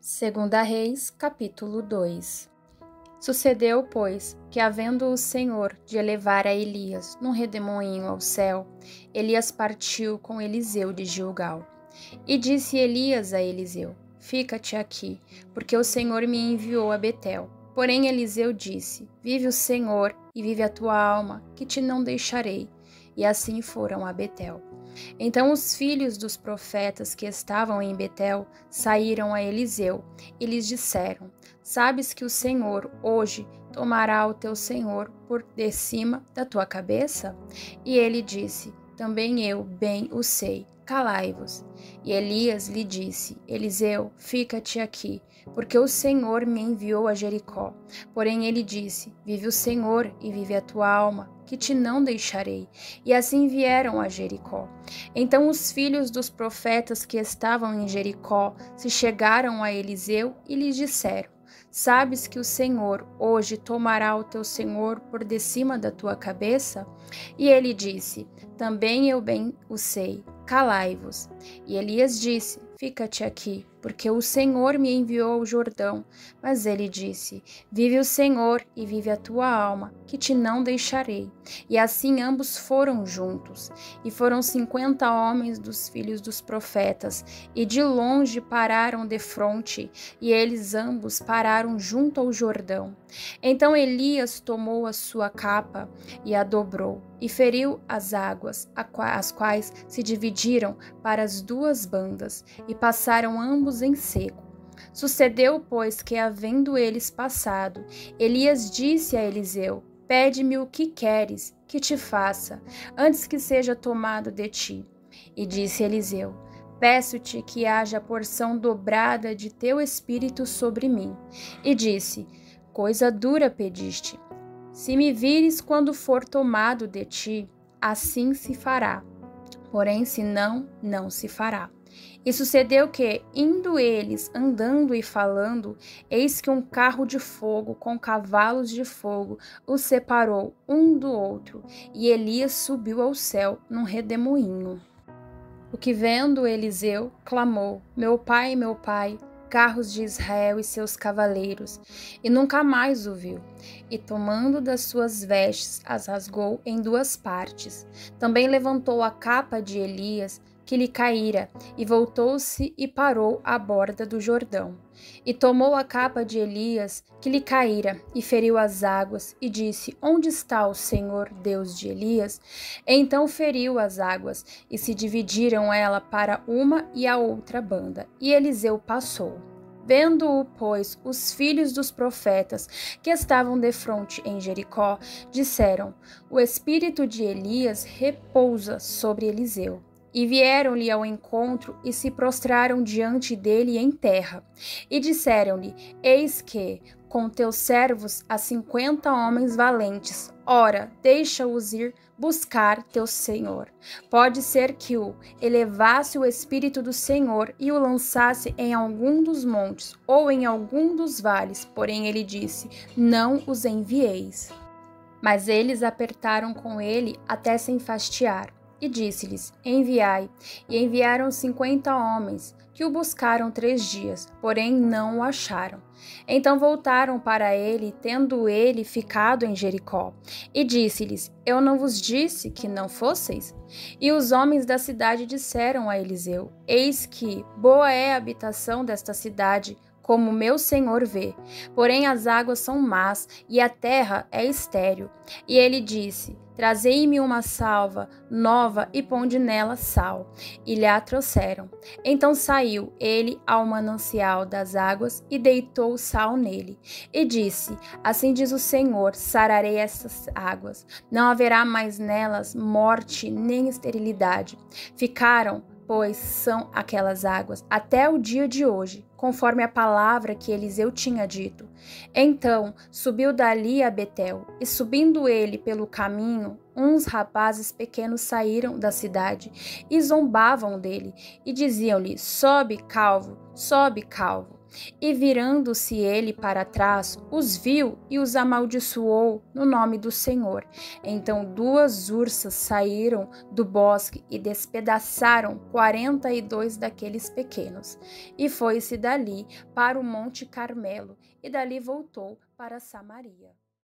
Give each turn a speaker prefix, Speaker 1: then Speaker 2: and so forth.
Speaker 1: Segunda Reis, capítulo 2. Sucedeu, pois, que havendo o Senhor de elevar a Elias num redemoinho ao céu, Elias partiu com Eliseu de Gilgal. E disse Elias a Eliseu: Fica-te aqui, porque o Senhor me enviou a Betel. Porém Eliseu disse: Vive o Senhor e vive a tua alma, que te não deixarei. E assim foram a Betel. Então os filhos dos profetas que estavam em Betel saíram a Eliseu e lhes disseram: Sabes que o Senhor hoje tomará o teu senhor por de cima da tua cabeça? E ele disse: Também eu bem o sei, calai-vos. E Elias lhe disse: Eliseu, fica-te aqui, porque o Senhor me enviou a Jericó. Porém ele disse: Vive o Senhor e vive a tua alma, que te não deixarei. E assim vieram a Jericó. Então os filhos dos profetas que estavam em Jericó se chegaram a Eliseu e lhes disseram: Sabes que o Senhor hoje tomará o teu senhor por de cima da tua cabeça? E ele disse: Também eu bem o sei, calai-vos. E Elias disse: Fica-te aqui, porque o Senhor me enviou ao Jordão. Mas ele disse: Vive o Senhor e vive a tua alma, que te não deixarei. E assim ambos foram juntos. E foram 50 homens dos filhos dos profetas, e de longe pararam defronte, e eles ambos pararam junto ao Jordão. Então Elias tomou a sua capa e a dobrou, e feriu as águas, as quais se dividiram para as duas bandas, e passaram ambos em seco. Sucedeu, pois, que, havendo eles passado, Elias disse a Eliseu: Pede-me o que queres que te faça, antes que seja tomado de ti. E disse Eliseu: Peço-te que haja porção dobrada de teu espírito sobre mim. E disse: Coisa dura pediste. Se me vires quando for tomado de ti, assim se fará. Porém, se não, não se fará. E sucedeu que, indo eles andando e falando, eis que um carro de fogo com cavalos de fogo os separou um do outro, e Elias subiu ao céu num redemoinho. O que vendo Eliseu, clamou: Meu pai, carros de Israel e seus cavaleiros, e nunca mais o viu. E tomando das suas vestes, as rasgou em duas partes. Também levantou a capa de Elias, que lhe caíra, e voltou-se e parou à borda do Jordão. E tomou a capa de Elias, que lhe caíra, e feriu as águas, e disse: Onde está o Senhor, Deus de Elias? Então feriu as águas, e se dividiram ela para uma e a outra banda, e Eliseu passou. Vendo-o, pois, os filhos dos profetas que estavam defronte em Jericó, disseram: O espírito de Elias repousa sobre Eliseu. E vieram-lhe ao encontro e se prostraram diante dele em terra. E disseram-lhe: Eis que, com teus servos, há 50 homens valentes. Ora, deixa-os ir buscar teu senhor. Pode ser que o elevasse o espírito do Senhor e o lançasse em algum dos montes ou em algum dos vales. Porém ele disse: Não os envieis. Mas eles apertaram com ele até se enfastiar. E disse-lhes: Enviai. E enviaram 50 homens, que o buscaram 3 dias, porém não o acharam. Então voltaram para ele, tendo ele ficado em Jericó. E disse-lhes: Eu não vos disse que não fosseis? E os homens da cidade disseram a Eliseu: Eis que boa é a habitação desta cidade, como meu senhor vê. Porém as águas são más, e a terra é estéril. E ele disse: Trazei-me uma salva nova e ponde nela sal. E lhe a trouxeram. Então saiu ele ao manancial das águas e deitou sal nele. E disse: Assim diz o Senhor: sararei estas águas. Não haverá mais nelas morte nem esterilidade. Ficaram, pois, são aquelas águas até o dia de hoje, conforme a palavra que Eliseu tinha dito. Então subiu dali a Betel, e subindo ele pelo caminho, uns rapazes pequenos saíram da cidade e zombavam dele, e diziam-lhe: Sobe, calvo, sobe, calvo. E virando-se ele para trás, os viu e os amaldiçoou no nome do Senhor. Então 2 ursas saíram do bosque e despedaçaram 42 daqueles pequenos. E foi-se dali para o Monte Carmelo, e dali voltou para Samaria.